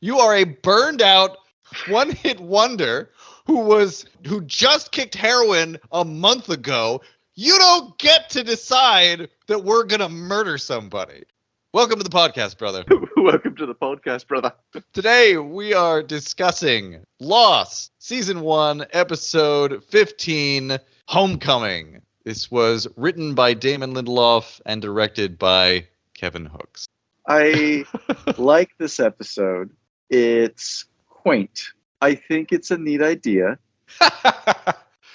You are a burned out, one-hit wonder who just kicked heroin a month ago. You don't get to decide that we're going to murder somebody. Welcome to the podcast, brother. Welcome to the podcast, brother. Today, we are discussing Lost, Season 1, Episode 15, Homecoming. This was written by Damon Lindelof and directed by Kevin Hooks. I like this episode. It's quaint. I think it's a neat idea.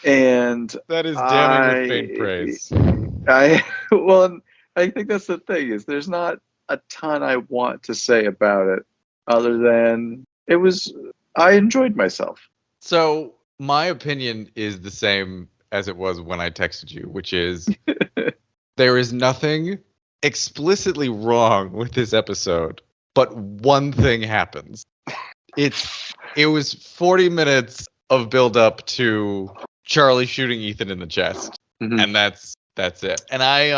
And that is damning with faint praise. I think that's the thing, is there's not a ton I want to say about it other than I enjoyed myself. So my opinion is the same as it was when I texted you, which is there is nothing explicitly wrong with this episode, but one thing happens. It was 40 minutes of build up to Charlie shooting Ethan in the chest, and that's it. And I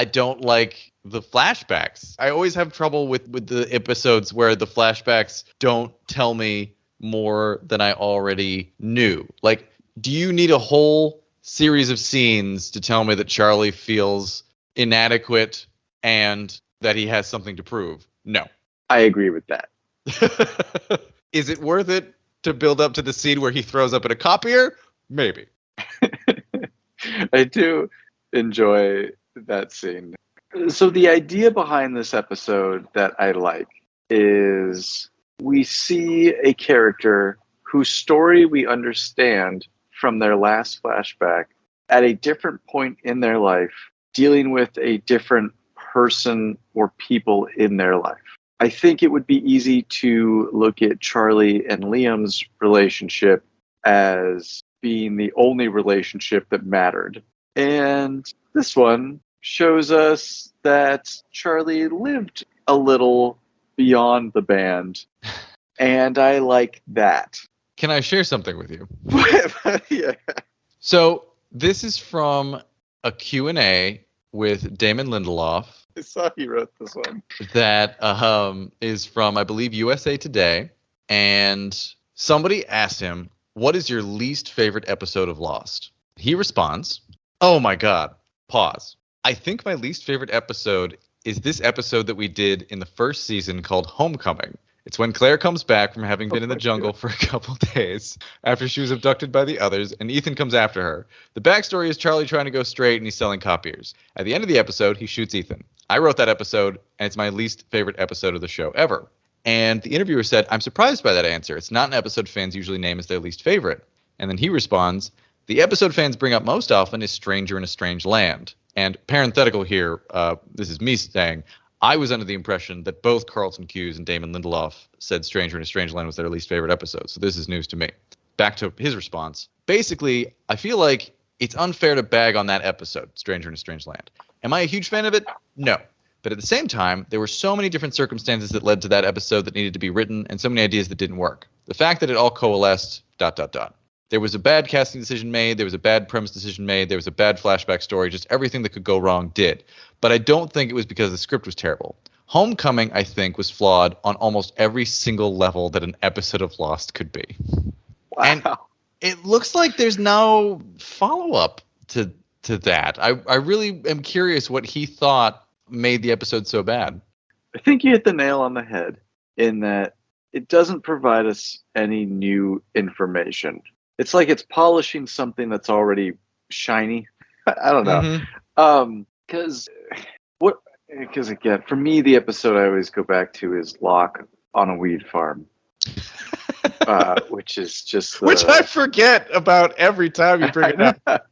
don't like the flashbacks. I always have trouble with the episodes where the flashbacks don't tell me more than I already knew. Like, do you need a whole series of scenes to tell me that Charlie feels inadequate and that he has something to prove? No. I agree with that. Is it worth it to build up to the scene where he throws up at a copier? Maybe. I do enjoy that scene. So the idea behind this episode that I like is we see a character whose story we understand from their last flashback at a different point in their life, dealing with a different person or people in their life. I think it would be easy to look at Charlie and Liam's relationship as being the only relationship that mattered. And this one shows us that Charlie lived a little beyond the band. And I like that. Can I share something with you? Yeah. So this is from a Q&A with Damon Lindelof. I saw he wrote this one. That is from, I believe, USA Today. And somebody asked him, what is your least favorite episode of Lost? He responds, oh my God, pause. I think my least favorite episode is this episode that we did in the first season called Homecoming. It's when Claire comes back from having been in the jungle for a couple days after she was abducted by the others, and Ethan comes after her. The backstory is Charlie trying to go straight, and he's selling copiers. At the end of the episode, he shoots Ethan. I wrote that episode, and it's my least favorite episode of the show ever. And the interviewer said, I'm surprised by that answer. It's not an episode fans usually name as their least favorite. And then he responds, the episode fans bring up most often is Stranger in a Strange Land. And parenthetical here, this is me saying, I was under the impression that both Carlton, Cuse, and Damon Lindelof said Stranger in a Strange Land was their least favorite episode. So this is news to me. Back to his response. Basically, I feel like it's unfair to bag on that episode, Stranger in a Strange Land. Am I a huge fan of it? No. But at the same time, there were so many different circumstances that led to that episode that needed to be written and so many ideas that didn't work. The fact that it all coalesced, ... There was a bad casting decision made. There was a bad premise decision made. There was a bad flashback story. Just everything that could go wrong did. But I don't think it was because the script was terrible. Homecoming, I think, was flawed on almost every single level that an episode of Lost could be. Wow. And it looks like there's no follow-up to that. I really am curious what he thought made the episode so bad. I think you hit the nail on the head in that it doesn't provide us any new information. It's like it's polishing something that's already shiny. I don't know. Because again, for me, the episode I always go back to is Locke on a weed farm. Which is just which I forget about every time you bring it up.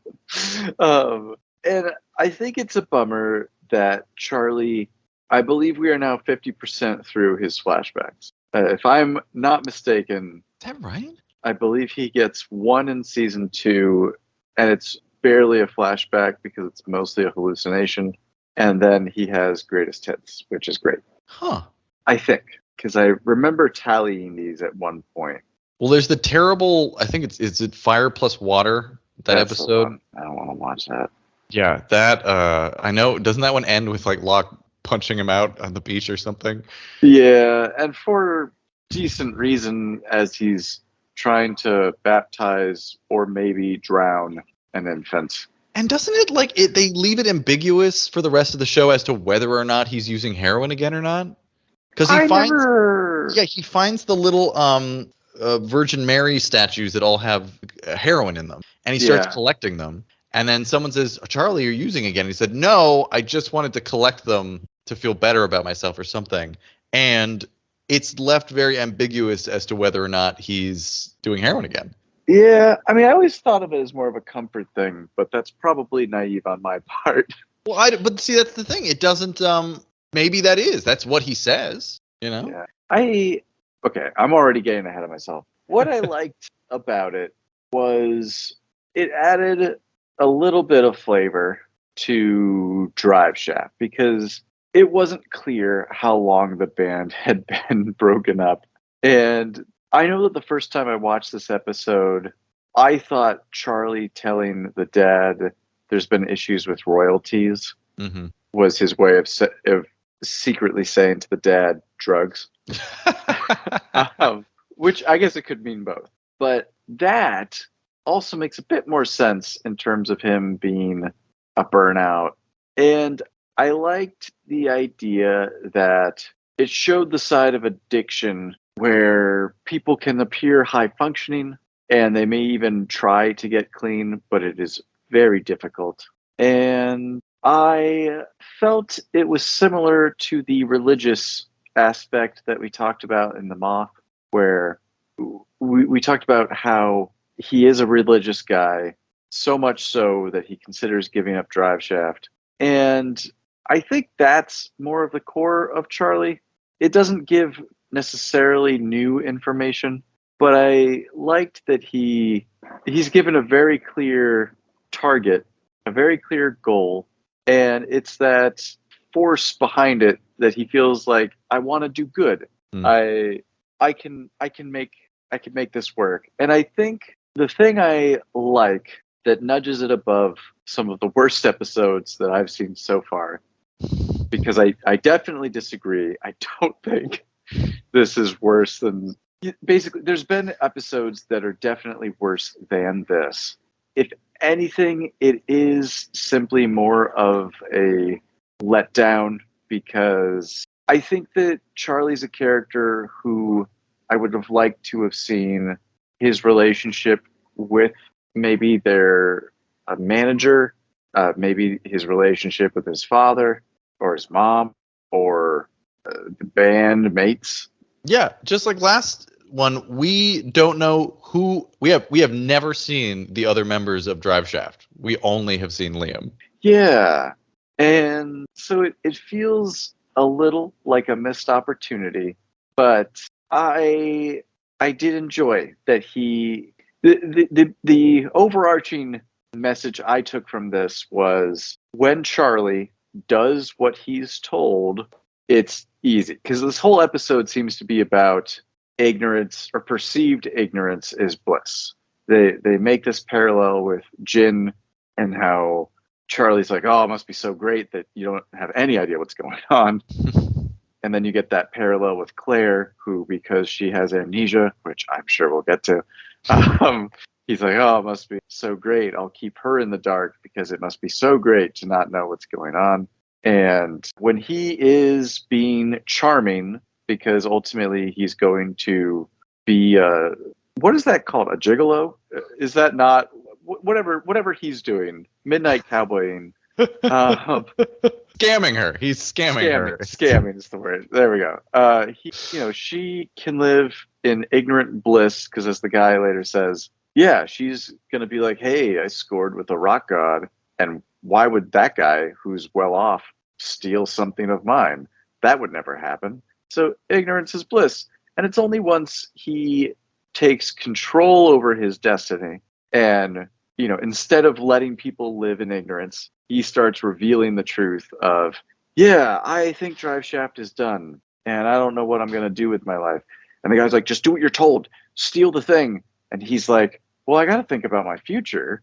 And I think it's a bummer that Charlie, I believe we are now 50% through his flashbacks. If I'm not mistaken, is that right? I believe he gets one in season 2, and it's barely a flashback because it's mostly a hallucination. And then he has greatest hits, which is great. Huh. I think, because I remember tallying these at one point. Well, there's the terrible, I think is it Fire Plus Water, That's episode? I don't want to watch that. Yeah, that, I know, doesn't that one end with, like, Locke punching him out on the beach or something? Yeah, and for decent reason as he's trying to baptize or maybe drown an infant. And doesn't it they leave it ambiguous for the rest of the show as to whether or not he's using heroin again or not? Because he finds the little Virgin Mary statues that all have heroin in them, and he starts collecting them. And then someone says, "Charlie, you're using again." He said, "No, I just wanted to collect them to feel better about myself or something." And it's left very ambiguous as to whether or not he's doing heroin again. Yeah, I mean, I always thought of it as more of a comfort thing, but that's probably naive on my part. Well, but see, that's the thing. It doesn't. Maybe that's what he says. You know. Yeah. I'm already getting ahead of myself. What I liked about it was it added a little bit of flavor to Drive Shaft because it wasn't clear how long the band had been broken up. And I know that the first time I watched this episode, I thought Charlie telling the dad there's been issues with royalties was his way of secretly saying to the dad, drugs. Which I guess it could mean both. But that also makes a bit more sense in terms of him being a burnout. And I liked the idea that it showed the side of addiction where people can appear high functioning and they may even try to get clean, but it is very difficult. And I felt it was similar to the religious aspect that we talked about in The Moth, where we talked about how he is a religious guy, so much so that he considers giving up Drive Shaft. And I think that's more of the core of Charlie. It doesn't give necessarily new information, but I liked that he's given a very clear target, a very clear goal, and it's that force behind it that he feels like, I want to do good. I can make this work. And I think the thing I like that nudges it above some of the worst episodes that I've seen so far, because I definitely disagree. I don't think this is worse than... Basically, there's been episodes that are definitely worse than this. If anything, it is simply more of a letdown, because I think that Charlie's a character who I would have liked to have seen his relationship with maybe their manager, maybe his relationship with his father or his mom or the band mates. Yeah, just like last one, we don't know who we have never seen the other members of Drive Shaft. We only have seen Liam. Yeah. And so it feels a little like a missed opportunity, but I did enjoy that the overarching message I took from this was when Charlie does what he's told, it's easy. Because this whole episode seems to be about ignorance, or perceived ignorance is bliss. They make this parallel with Jin and how Charlie's like, oh, it must be so great that you don't have any idea what's going on. And then you get that parallel with Claire, who, because she has amnesia, which I'm sure we'll get to, he's like, oh, it must be so great. I'll keep her in the dark because it must be so great to not know what's going on. And when he is being charming, because ultimately he's going to be, what is that called? A gigolo? Is that not... Whatever he's doing, midnight cowboying, scamming her. He's scamming her. Scamming is the word. There we go. She can live in ignorant bliss because, as the guy later says, yeah, she's gonna be like, hey, I scored with a rock god, and why would that guy who's well off steal something of mine? That would never happen. So ignorance is bliss, and it's only once he takes control over his destiny and, instead of letting people live in ignorance, he starts revealing the truth of, yeah, I think Drive Shaft is done, and I don't know what I'm going to do with my life. And the guy's like, just do what you're told. Steal the thing. And he's like, well, I got to think about my future.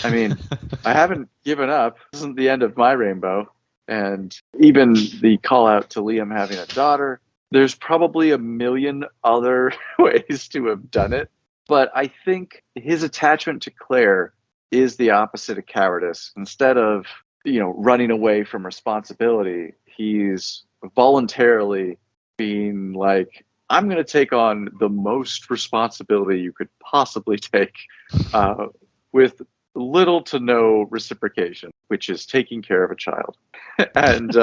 I mean, I haven't given up. This isn't the end of my rainbow. And even the call out to Liam having a daughter, There's probably a million other ways to have done it, but I think his attachment to Claire is the opposite of cowardice. Instead of, running away from responsibility, he's voluntarily being like, I'm going to take on the most responsibility you could possibly take with little to no reciprocation, which is taking care of a child. And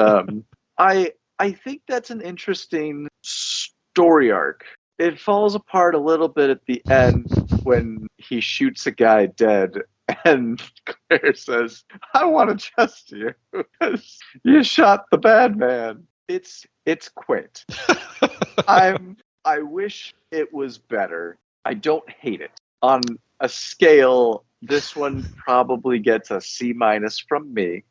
I think that's an interesting story arc. It falls apart a little bit at the end when he shoots a guy dead and Claire says, I want to trust you because you shot the bad man. It's quaint. I wish it was better. I don't hate it. On a scale, this one probably gets a C- from me.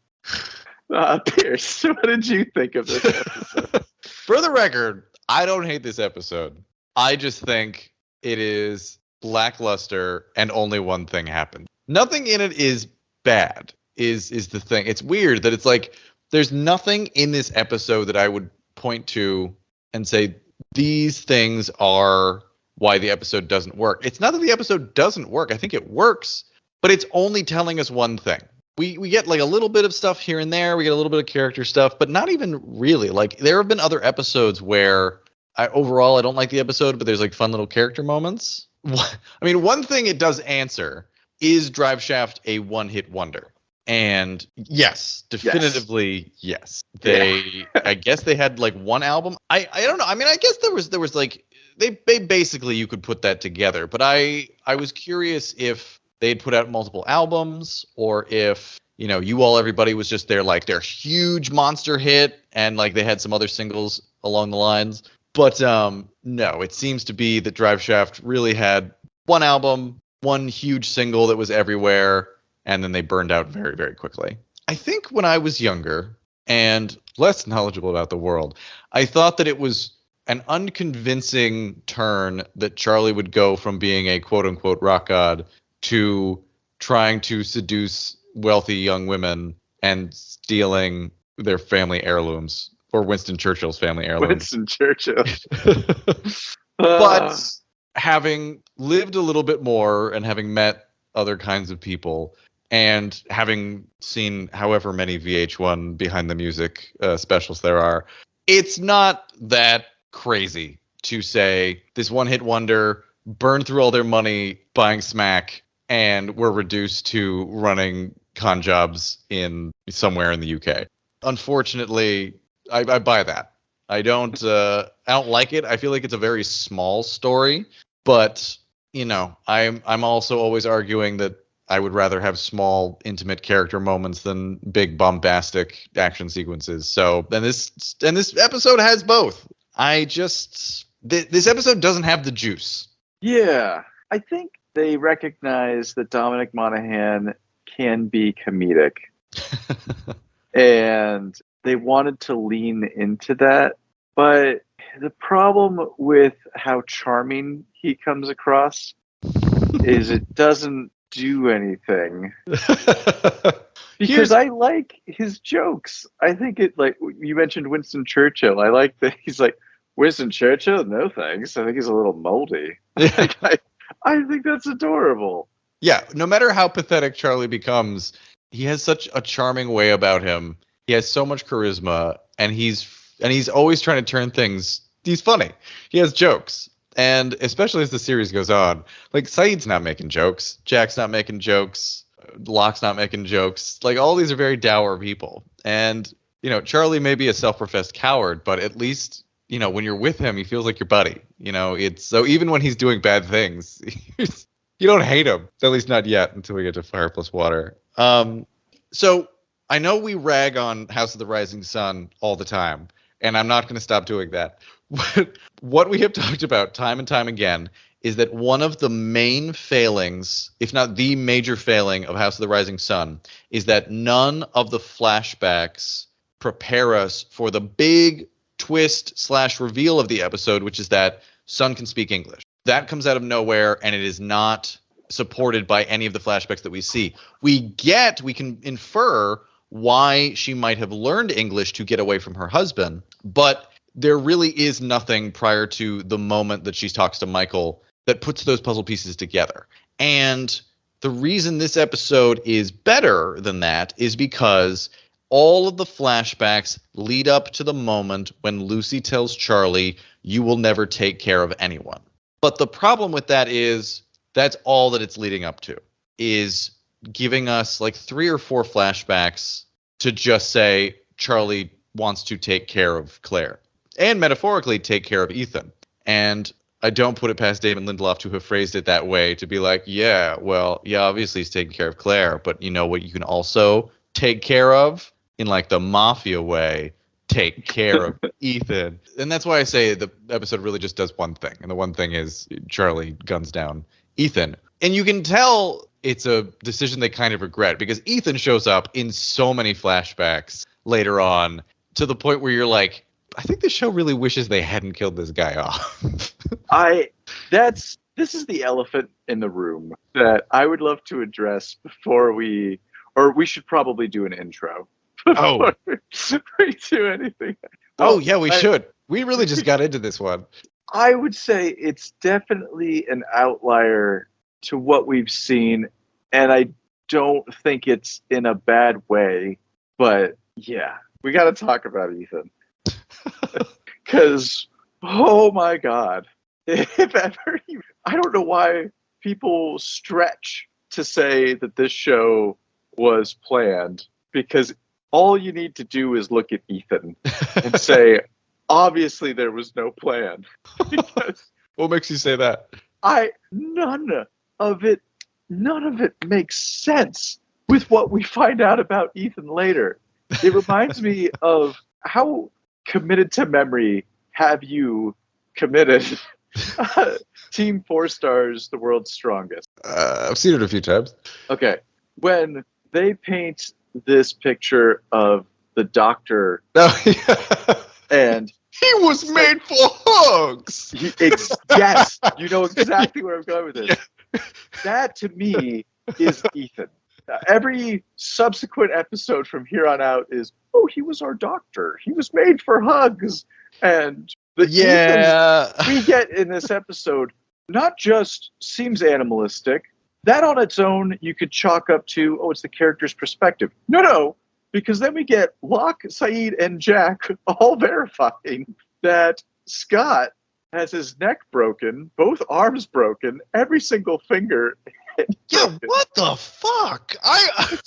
Pierce, what did you think of this episode? For the record, I don't hate this episode. I just think it is lackluster and only one thing happened. Nothing in it is bad, is the thing. It's weird that it's like there's nothing in this episode that I would point to and say these things are why the episode doesn't work. It's not that the episode doesn't work. I think it works, but it's only telling us one thing. We get like a little bit of stuff here and there. We get a little bit of character stuff, but not even really. Like there have been other episodes where I don't like the episode, but there's like fun little character moments. I mean, one thing it does answer is Drive Shaft a one-hit wonder? And yes, definitively yes. I guess they had like one album. I don't know. I mean, I guess there was like they basically you could put that together. But I was curious if they'd put out multiple albums or if, You All Everybody was just their huge monster hit and like they had some other singles along the lines. But no, it seems to be that Drive Shaft really had one album, one huge single that was everywhere, and then they burned out very, very quickly. I think when I was younger and less knowledgeable about the world, I thought that it was an unconvincing turn that Charlie would go from being a quote-unquote rock god to trying to seduce wealthy young women and stealing their family heirlooms, or Winston Churchill's family heirlooms. Winston Churchill. But having lived a little bit more and having met other kinds of people and having seen however many VH1 behind the music specials there are, it's not that crazy to say this one-hit wonder burned through all their money buying smack and were reduced to running con jobs in somewhere in the UK. Unfortunately, I buy that. I don't like it. I feel like it's a very small story, but I'm also always arguing that I would rather have small, intimate character moments than big, bombastic action sequences. So, and this episode has both. This episode doesn't have the juice. Yeah, I think they recognize that Dominic Monaghan can be comedic. And they wanted to lean into that. But the problem with how charming he comes across is it doesn't do anything. Because I like his jokes. I think it, like you mentioned Winston Churchill. I like that he's like, Winston Churchill? No thanks. I think he's a little moldy. I think that's adorable. Yeah, no matter how pathetic Charlie becomes, he has such a charming way about him. He has so much charisma, and he's always trying to turn things. He's funny. He has jokes. And especially as the series goes on, like Saeed's not making jokes, Jack's not making jokes, Locke's not making jokes. Like all these are very dour people. And, Charlie may be a self-professed coward, but at least, when you're with him, he feels like your buddy. It's so even when he's doing bad things, you don't hate him. At least not yet until we get to Fire Plus Water. So I know we rag on House of the Rising Sun all the time, and I'm not going to stop doing that. What we have talked about time and time again is that one of the main failings, if not the major failing of House of the Rising Sun, is that none of the flashbacks prepare us for the big twist/reveal of the episode, which is that Sun can speak English. That comes out of nowhere, and it is not supported by any of the flashbacks that we see. We can infer why she might have learned English to get away from her husband, but there really is nothing prior to the moment that she talks to Michael that puts those puzzle pieces together. And the reason this episode is better than that is because all of the flashbacks lead up to the moment when Lucy tells Charlie, you will never take care of anyone. But the problem with that is that's all that it's leading up to, is giving us like 3 or 4 flashbacks to just say Charlie wants to take care of Claire and metaphorically take care of Ethan. And I don't put it past Damon Lindelof to have phrased it that way, to be like, yeah, well, yeah, obviously he's taking care of Claire, but you know what you can also take care of in like the mafia way, take care of Ethan. And that's why I say the episode really just does one thing. And the one thing is Charlie guns down Ethan. And you can tell it's a decision they kind of regret, because Ethan shows up in so many flashbacks later on to the point where you're like, I think the show really wishes they hadn't killed this guy off. This is the elephant in the room that I would love to address before we should probably do an intro. Oh, we do anything. Oh, yeah, we should. We really just got into this one. I would say it's definitely an outlier to what we've seen, and I don't think it's in a bad way. But yeah, we got to talk about Ethan. Because, oh my God, if ever, I don't know why people stretch to say that this show was planned, because all you need to do is look at Ethan and say, obviously there was no plan. Because what makes you say that? None of it makes sense with what we find out about Ethan later. It reminds me of how committed to memory have you committed Team 4 Stars, The World's Strongest? I've seen it a few times. Okay. When they paint this picture of the doctor, Oh, yeah. and he was made for hugs. Yes, you know exactly where I'm going with this. Yeah. That, to me, is Ethan. Every subsequent episode from here on out is, oh, he was our doctor. He was made for hugs. And the Ethans we get in this episode not just seems animalistic. That on its own, you could chalk up to, oh, it's the character's perspective. No, because then we get Locke, Saeed, and Jack all verifying that Scott has his neck broken, both arms broken, every single finger. Yeah, what the fuck? I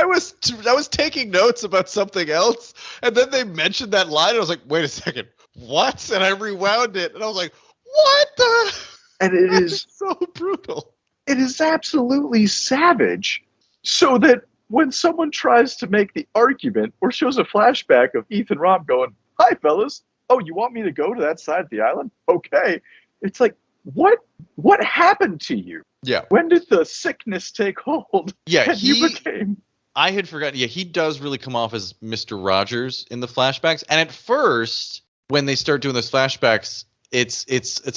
was taking notes about something else, and then they mentioned that line, and I was like, wait a second, what? And I rewound it, and I was like, what the? And it is so brutal. It is absolutely savage. So that when someone tries to make the argument or shows a flashback of Ethan Rom going, hi, fellas. Oh, you want me to go to that side of the island? Okay. It's like, what happened to you? Yeah. When did the sickness take hold? Yeah, you became... I had forgotten. Yeah, he does really come off as Mr. Rogers in the flashbacks. And at first, when they start doing those flashbacks, it's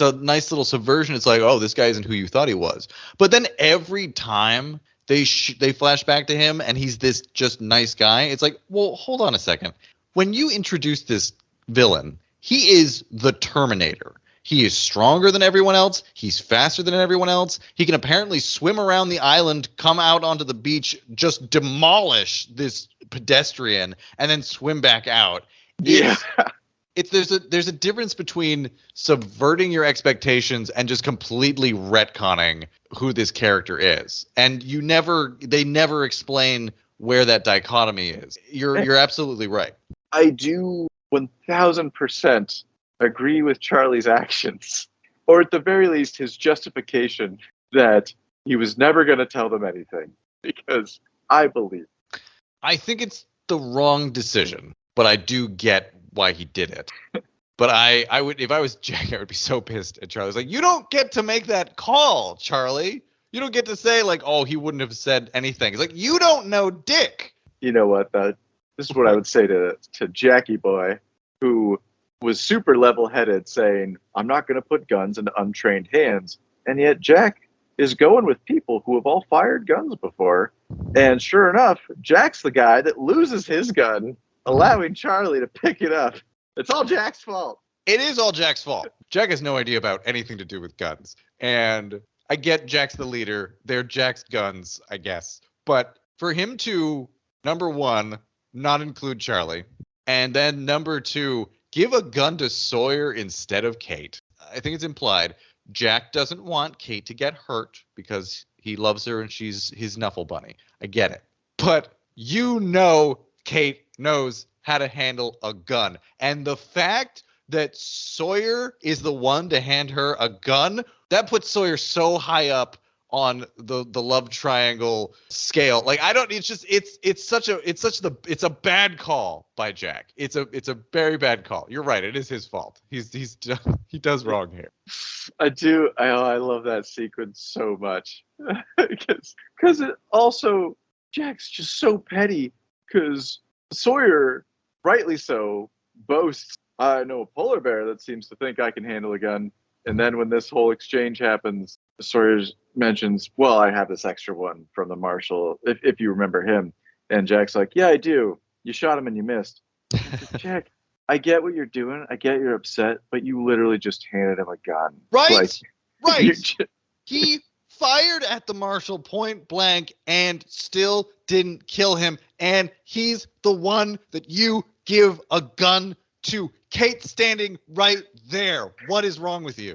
a nice little subversion. It's like, oh, this guy isn't who you thought he was. But then every time they flash back to him and he's this just nice guy, it's like, well, hold on a second. When you introduce this villain, he is the Terminator. He is stronger than everyone else. He's faster than everyone else. He can apparently swim around the island, come out onto the beach, just demolish this pedestrian, and then swim back out. Yeah. There's a difference between subverting your expectations and just completely retconning who this character is. And they never explain where that dichotomy is. You're absolutely right. I do 1000% agree with Charlie's actions, or at the very least his justification that he was never going to tell them anything, because I think it's the wrong decision, but I do get why he did it. But I would, if I was Jack, I would be so pissed at Charlie. It's like, you don't get to make that call, Charlie. You don't get to say like, oh, he wouldn't have said anything. It's like, you don't know Dick. You know what? This is what I would say to Jackie Boy, who was super level-headed, saying, I'm not going to put guns into untrained hands. And yet Jack is going with people who have all fired guns before. And sure enough, Jack's the guy that loses his gun, allowing Charlie to pick it up It's all Jack's fault. It is all Jack's fault. Jack has no idea about anything to do with guns. And I get Jack's the leader. They're Jack's guns, I guess. But for him to, number one, not include Charlie, and then number two, give a gun to Sawyer instead of Kate. I think it's implied Jack doesn't want Kate to get hurt because he loves her and she's his Nuffle bunny. I get it. But Kate knows how to handle a gun. And the fact that Sawyer is the one to hand her a gun, that puts Sawyer so high up on the love triangle scale. Like, I don't, it's just, it's a bad call by Jack. It's a very bad call. You're right. It is his fault. He does wrong here. I love that sequence so much. Because it also, Jack's just so petty because Sawyer, rightly so, boasts, I know a polar bear that seems to think I can handle a gun. And then when this whole exchange happens, Sawyer mentions, well, I have this extra one from the marshal, if you remember him. And Jack's like, yeah, I do. You shot him and you missed. Jack, I get what you're doing. I get you're upset, but you literally just handed him a gun. Right. He fired at the marshal point blank and still didn't kill him. And he's the one that you give a gun to. Kate standing right there. What is wrong with you?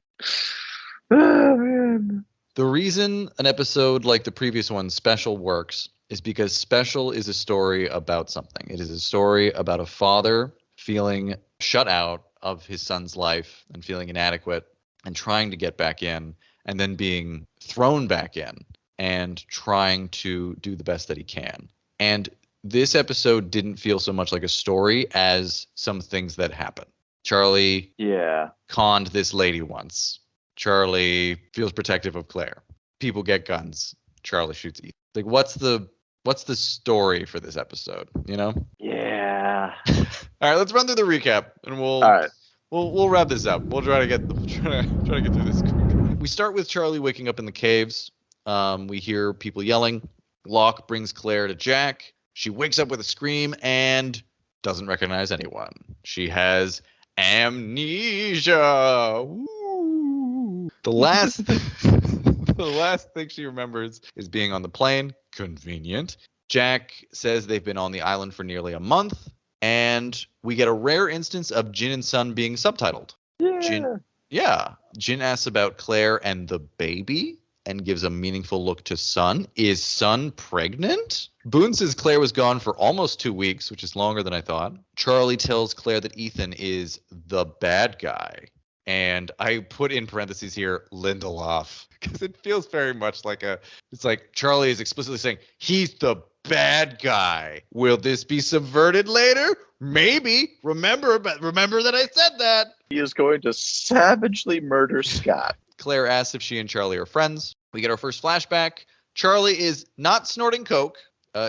Oh, man. The reason an episode like the previous one, Special, works is because Special is a story about something. It is a story about a father feeling shut out of his son's life and feeling inadequate and trying to get back in and then being thrown back in and trying to do the best that he can. And this episode didn't feel so much like a story as some things that happen. Charlie conned this lady once. Charlie feels protective of Claire. People get guns. Charlie shoots Ethan. Like, what's the story for this episode? You know? Yeah. All right, let's run through the recap, and we'll wrap this up. We'll try to get through this. We start with Charlie waking up in the caves. We hear people yelling. Locke brings Claire to Jack. She wakes up with a scream and doesn't recognize anyone. She has amnesia. Woo. The last thing she remembers is being on the plane. Convenient. Jack says they've been on the island for nearly a month, and we get a rare instance of Jin and Sun being subtitled. Yeah. Jin asks about Claire and the baby and gives a meaningful look to Sun. Is Sun pregnant? Boone says Claire was gone for almost 2 weeks, which is longer than I thought. Charlie tells Claire that Ethan is the bad guy. And I put in parentheses here, Lindelof, because it feels very much like it's like Charlie is explicitly saying, he's the bad guy. Will this be subverted later? Maybe. Remember that I said that. He is going to savagely murder Scott. Claire asks if she and Charlie are friends. We get our first flashback. Charlie is not snorting coke.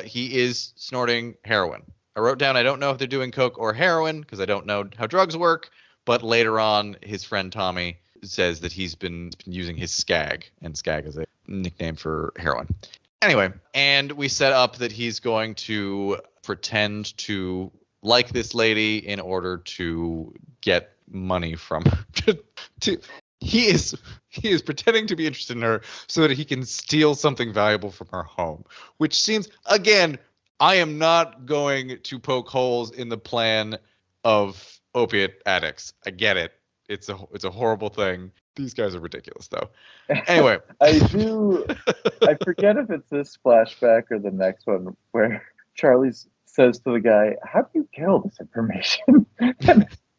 He is snorting heroin. I wrote down, I don't know if they're doing coke or heroin because I don't know how drugs work. But later on, his friend Tommy says that he's been using his skag, and skag is a nickname for heroin. Anyway, and we set up that he's going to pretend to like this lady in order to get money from her. He is pretending to be interested in her so that he can steal something valuable from her home, which seems, again, I am not going to poke holes in the plan of opiate addicts. I get it. It's a horrible thing. These guys are ridiculous, though. Anyway. I forget if it's this flashback or the next one where Charlie says to the guy, how do you get all this information?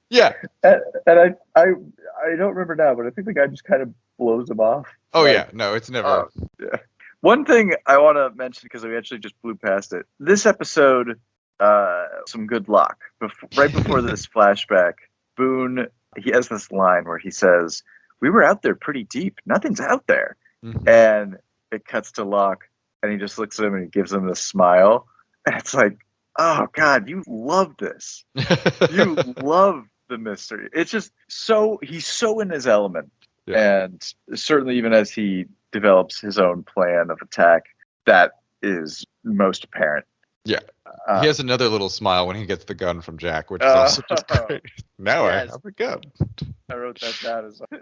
Yeah. And I don't remember now, but I think the guy just kind of blows him off. Oh, yeah. No, it's never. Yeah. One thing I want to mention, because we actually just blew past it. This episode, some good luck. Right before this flashback, Boone, he has this line where he says, we were out there pretty deep. Nothing's out there. Mm-hmm. And it cuts to Locke, and he just looks at him and he gives him this smile. And it's like, oh, God, you love this. You love the mystery. It's just he's so in his element. Yeah. And certainly even as he develops his own plan of attack, that is most apparent. Yeah. Uh, He has another little smile when he gets the gun from Jack, which is also just great. Now Yes. I have a gun. I wrote that down as well.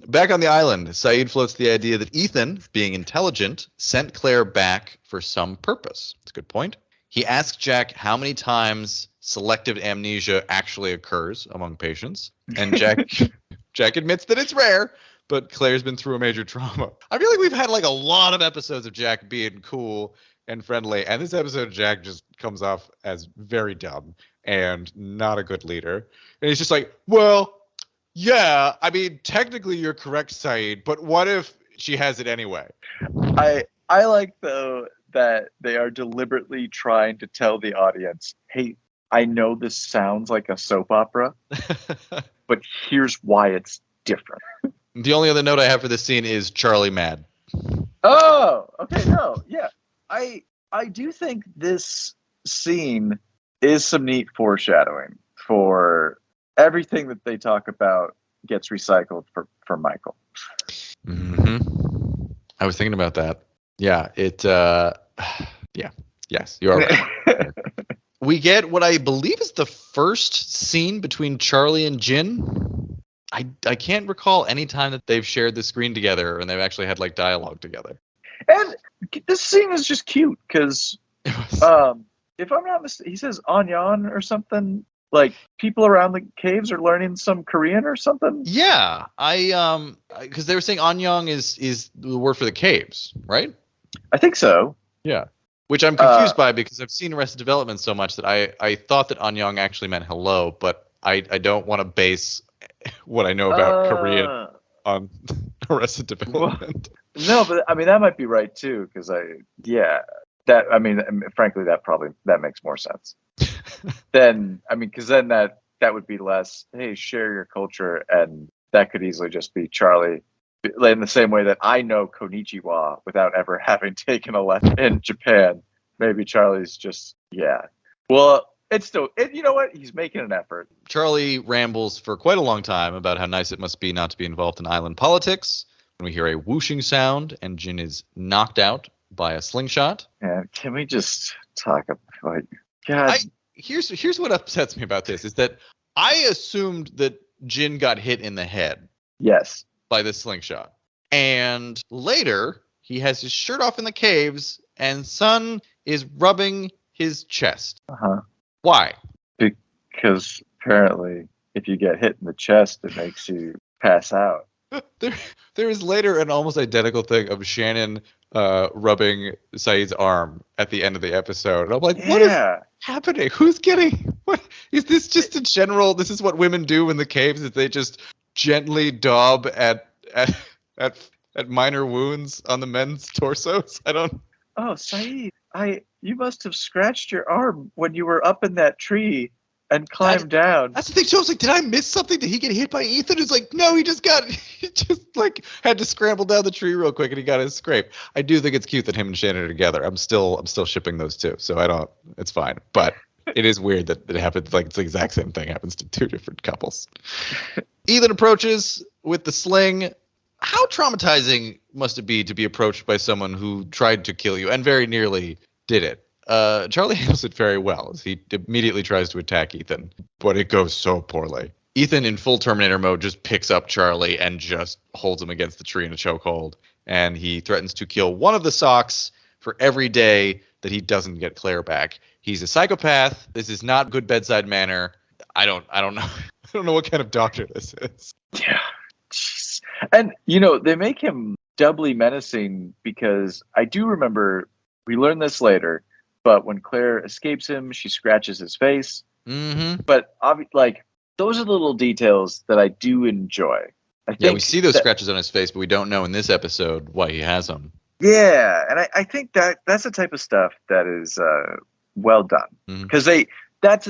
Back on the island, Saeed floats the idea that Ethan, being intelligent, sent Claire back for some purpose. That's a good point. He asks Jack how many times selective amnesia actually occurs among patients, and Jack admits that it's rare, but Claire's been through a major trauma. I feel like we've had like a lot of episodes of Jack being cool and friendly, and this episode Jack just comes off as very dumb and not a good leader. And he's just like, well, yeah, I mean, technically you're correct, Saeed, but what if she has it anyway? I like though that they are deliberately trying to tell the audience, hey, I know this sounds like a soap opera, but here's why it's different. The only other note I have for this scene is Charlie mad. Oh, okay, no, yeah. I do think this scene is some neat foreshadowing for everything that they talk about gets recycled for Michael. Mm-hmm. I was thinking about that. Yeah, yes, you are right. We get what I believe is the first scene between Charlie and Jin. I can't recall any time that they've shared the screen together and they've actually had like dialogue together. And this scene is just cute because, if I'm not mistaken, he says "Anyan" or something. Like people around the caves are learning some Korean or something. Yeah, because they were saying Anyang is the word for the caves, right? I think so. Yeah. Which I'm confused by because I've seen Arrested Development so much that I thought that Anyang actually meant hello, but I don't want to base what I know about Korean on Arrested Development. Well, no, but I mean that might be right too, because frankly that makes more sense. Because then that would be less, hey, share your culture, and that could easily just be Charlie in the same way that I know Konnichiwa without ever having taken a lesson in Japan. Maybe Charlie's just, yeah. Well, it's still, you know what? He's making an effort. Charlie rambles for quite a long time about how nice it must be not to be involved in island politics. When we hear a whooshing sound and Jin is knocked out by a slingshot. And can we just talk about, God. Here's what upsets me about this is that I assumed that Jin got hit in the head. Yes. By the slingshot. And later, he has his shirt off in the caves, and Sun is rubbing his chest. Uh-huh. Why? Because apparently, if you get hit in the chest, it makes you pass out. There is later an almost identical thing of Shannon rubbing Saeed's arm at the end of the episode. And I'm like, what is happening? Who's getting... What is this just a general... This is what women do in the caves, is they just gently daub at minor wounds on the men's torsos. I don't... Oh, Saeed, you must have scratched your arm when you were up in that tree and climbed down. That's the thing. So I was like, did I miss something? Did he get hit by Ethan? It's like, no, he just like had to scramble down the tree real quick and he got his scrape. I do think it's cute that him and Shannon are together. I'm still shipping those two, so it's fine. But it is weird that it happens, like it's the exact same thing happens to two different couples. Ethan approaches with the sling. How traumatizing must it be to be approached by someone who tried to kill you and very nearly did it? Charlie handles it very well as he immediately tries to attack Ethan, but it goes so poorly. Ethan, in full Terminator mode, just picks up Charlie and just holds him against the tree in a chokehold, and he threatens to kill one of the socks for every day that he doesn't get Claire back. He's a psychopath. This is not good bedside manner. I don't know. I don't know what kind of doctor this is. Yeah. Jeez. And, they make him doubly menacing because I do remember, we learned this later, but when Claire escapes him, she scratches his face. Mm-hmm. But, those are the little details that I do enjoy. We see those scratches on his face, but we don't know in this episode why he has them. Yeah, and I think that's the type of stuff that is well done. Because that's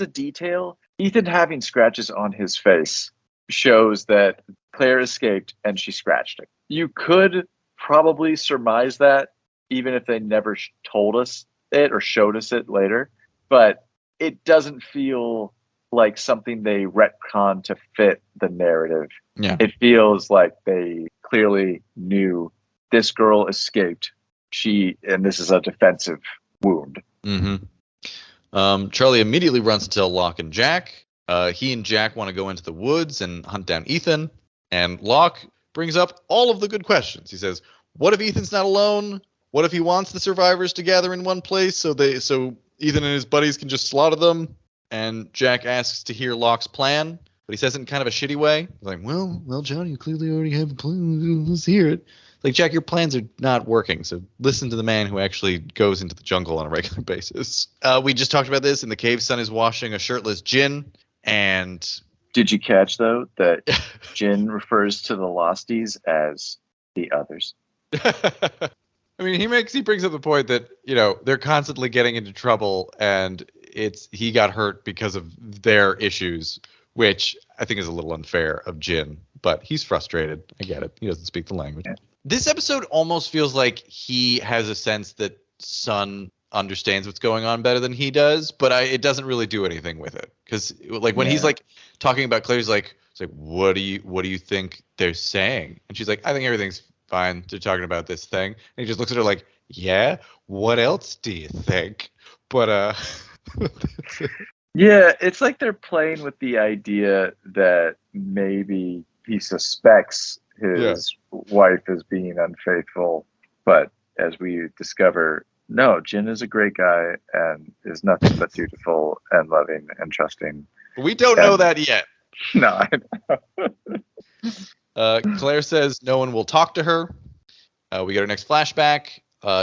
a detail. Ethan having scratches on his face shows that Claire escaped and she scratched it. You could probably surmise that even if they never told us it or showed us it later, but it doesn't feel like something they retcon to fit the narrative. Yeah. It feels like they clearly knew this girl escaped. And this is a defensive wound. Charlie immediately runs to tell Locke and Jack. He and Jack want to go into the woods and hunt down Ethan. And Locke brings up all of the good questions. He says, what if Ethan's not alone? What if he wants the survivors to gather in one place so Ethan and his buddies can just slaughter them? And Jack asks to hear Locke's plan, but he says it in kind of a shitty way. He's like, well, John, you clearly already have a plan. Let's hear it. Like, Jack, your plans are not working, so listen to the man who actually goes into the jungle on a regular basis. We just talked about this. In the cave, Sun is washing a shirtless Jin, and... Did you catch, though, that Jin refers to the Losties as the others? I mean, he brings up the point that, they're constantly getting into trouble, and he got hurt because of their issues, which I think is a little unfair of Jin, but he's frustrated. I get it. He doesn't speak the language. Yeah. This episode almost feels like he has a sense that Sun understands what's going on better than he does, but it doesn't really do anything with it. Because when he's like talking about Claire, he's like, what do you think they're saying? And she's like, I think everything's fine. They're talking about this thing. And he just looks at her like, yeah, what else do you think? But yeah, it's like they're playing with the idea that maybe he suspects his wife is being unfaithful, but as we discover, no, Jin is a great guy and is nothing but dutiful and loving and trusting. We don't know that yet. No, I know. Claire says no one will talk to her. We get our next flashback.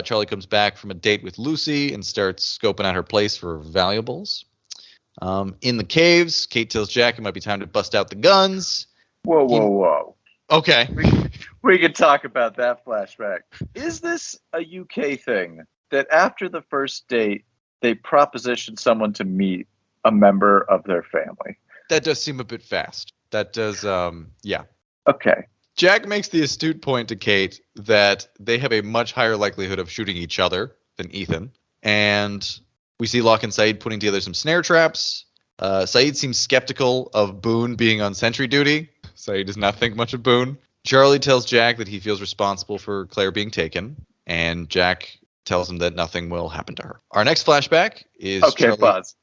Charlie comes back from a date with Lucy and starts scoping out her place for valuables. In the caves, Kate tells Jack it might be time to bust out the guns. Whoa. Okay. We could talk about that flashback. Is this a UK thing that after the first date, they proposition someone to meet a member of their family? That does seem a bit fast. That does, yeah. Okay. Jack makes the astute point to Kate that they have a much higher likelihood of shooting each other than Ethan. And we see Locke and Saeed putting together some snare traps. Saeed seems skeptical of Boone being on sentry duty. Saeed does not think much of Boone. Charlie tells Jack that he feels responsible for Claire being taken, and Jack tells him that nothing will happen to her. Our next flashback is okay, pause.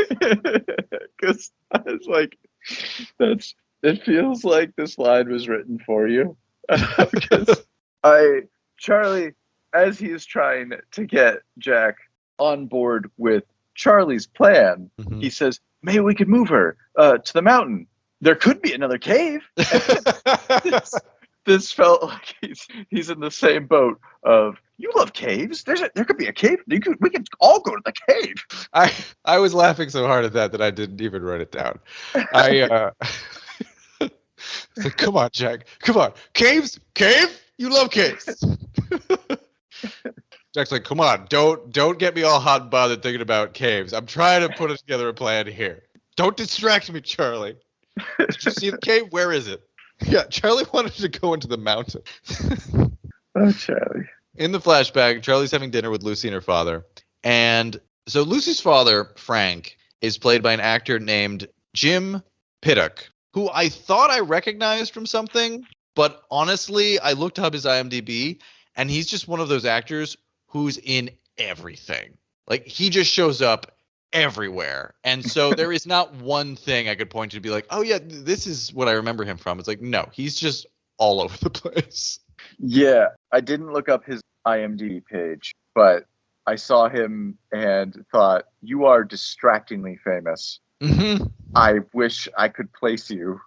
Because I was like, it feels like this line was written for you. Because Charlie, as he is trying to get Jack on board with Charlie's plan, he says, maybe we could move her to the mountain. There could be another cave. This felt like he's in the same boat of, you love caves. There could be a cave. We could all go to the cave. I was laughing so hard at that I didn't even write it down. So come on, Jack. Come on. Caves? Cave? You love caves. Jack's like, come on, don't get me all hot and bothered thinking about caves. I'm trying to put together a plan here. Don't distract me, Charlie. Did you see the cave? Where is it? Yeah, Charlie wanted to go into the mountain. Oh, Charlie. In the flashback, Charlie's having dinner with Lucy and her father. And so Lucy's father, Frank, is played by an actor named Jim Piddock, who I thought I recognized from something. But honestly, I looked up his IMDb, and he's just one of those actors who's in everything. Like, he just shows up everywhere. And so there is not one thing I could point to be like, oh yeah, this is what I remember him from. It's like, no, he's just all over the place. Yeah, I didn't look up his IMDb page, but I saw him and thought, you are distractingly famous. Mm-hmm. I wish I could place you.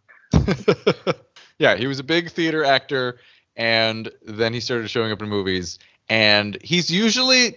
Yeah, he was a big theater actor, and then he started showing up in movies, and he's usually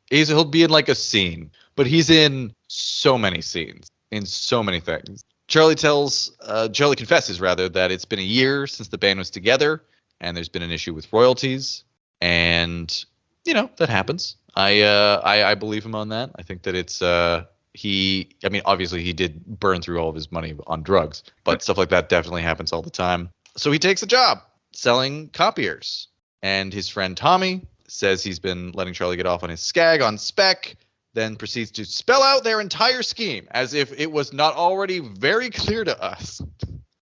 he'll be in like a scene, but he's in so many scenes, in so many things. Charlie confesses that it's been a year since the band was together, and there's been an issue with royalties, and that happens. I believe him on that. I think that it's obviously he did burn through all of his money on drugs, but stuff like that definitely happens all the time. So he takes a job selling copiers, and his friend Tommy says he's been letting Charlie get off on his skag on spec, then proceeds to spell out their entire scheme as if it was not already very clear to us.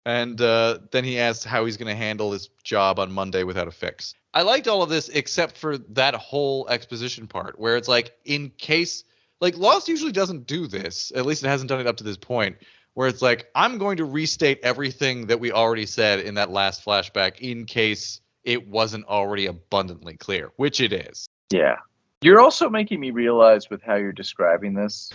And then he asks how he's going to handle his job on Monday without a fix. I liked all of this except for that whole exposition part where it's like, in case, like Lost usually doesn't do this, at least it hasn't done it up to this point, where it's like, I'm going to restate everything that we already said in that last flashback in case it wasn't already abundantly clear, which it is. Yeah. You're also making me realize with how you're describing this,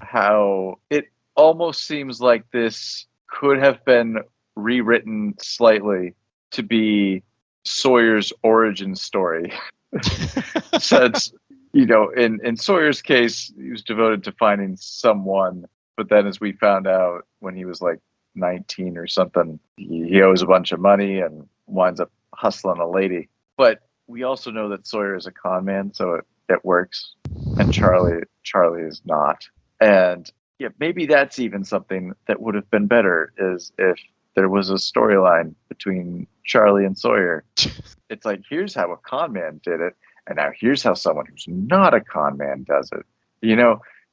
how it almost seems like this could have been rewritten slightly to be Sawyer's origin story. Since, in Sawyer's case, he was devoted to finding someone, but then as we found out when he was like 19 or something, he owes a bunch of money and winds up hustling a lady. But we also know that Sawyer is a con man, so it works. And Charlie is not. And yeah, maybe that's even something that would have been better, is if there was a storyline between Charlie and Sawyer. It's like, here's how a con man did it, and now here's how someone who's not a con man does it.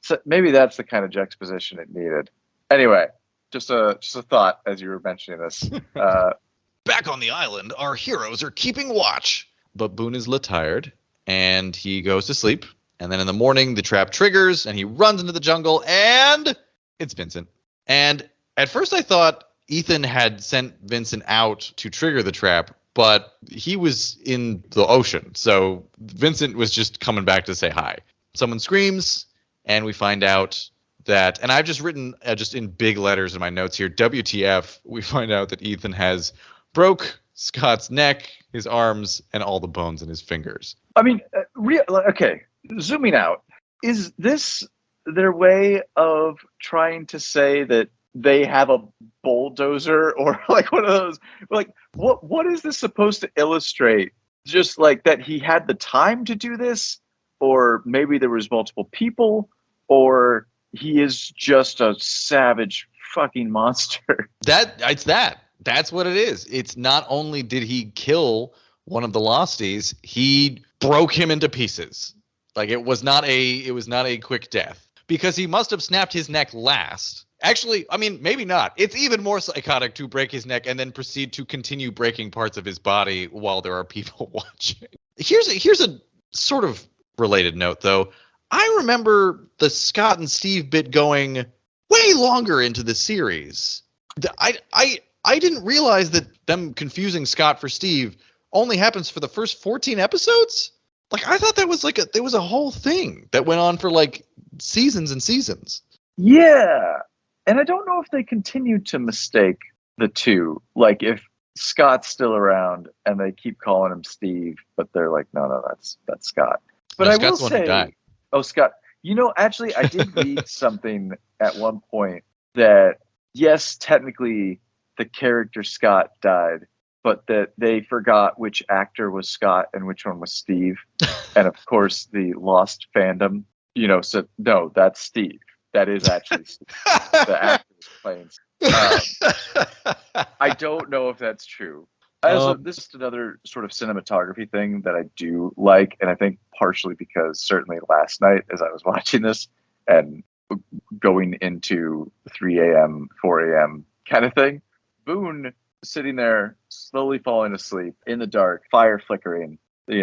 So maybe that's the kind of juxtaposition it needed. Anyway, just a thought as you were mentioning this. Back on the island, our heroes are keeping watch. But Boone is tired, and he goes to sleep. And then in the morning, the trap triggers, and he runs into the jungle, and it's Vincent. And at first I thought Ethan had sent Vincent out to trigger the trap, but he was in the ocean. So Vincent was just coming back to say hi. Someone screams, and we find out that, and I've just written just in big letters in my notes here, WTF, we find out that Ethan has broke Scott's neck, his arms, and all the bones in his fingers. I mean, okay, zooming out, is this their way of trying to say that they have a bulldozer, or like one of those, like, what is this supposed to illustrate? Just like that he had the time to do this, or maybe there was multiple people, or he is just a savage fucking monster. That's what it is. It's not only did he kill one of the Losties, he broke him into pieces. Like it was not a quick death, because he must have snapped his neck last. Actually, I mean, maybe not. It's even more psychotic to break his neck and then proceed to continue breaking parts of his body while there are people watching. Here's a sort of related note, though. I remember the Scott and Steve bit going way longer into the series. I didn't realize that them confusing Scott for Steve only happens for the first 14 episodes. Like, I thought that was there was a whole thing that went on for like seasons and seasons. Yeah. And I don't know if they continue to mistake the two. Like, if Scott's still around and they keep calling him Steve, but they're like, no, that's Scott. But No, I Scott's will the one who say, died. oh, Scott, actually, I did read something at one point that, yes, technically the character Scott died, but that they forgot which actor was Scott and which one was Steve. And of course, the Lost fandom, said, no, that's Steve. That is actually Steve. The actor was playing. I don't know if that's true. This is another sort of cinematography thing that I do like, and I think partially because certainly last night as I was watching this and going into 3 a.m., 4 a.m. kind of thing, Boone sitting there slowly falling asleep in the dark, fire flickering,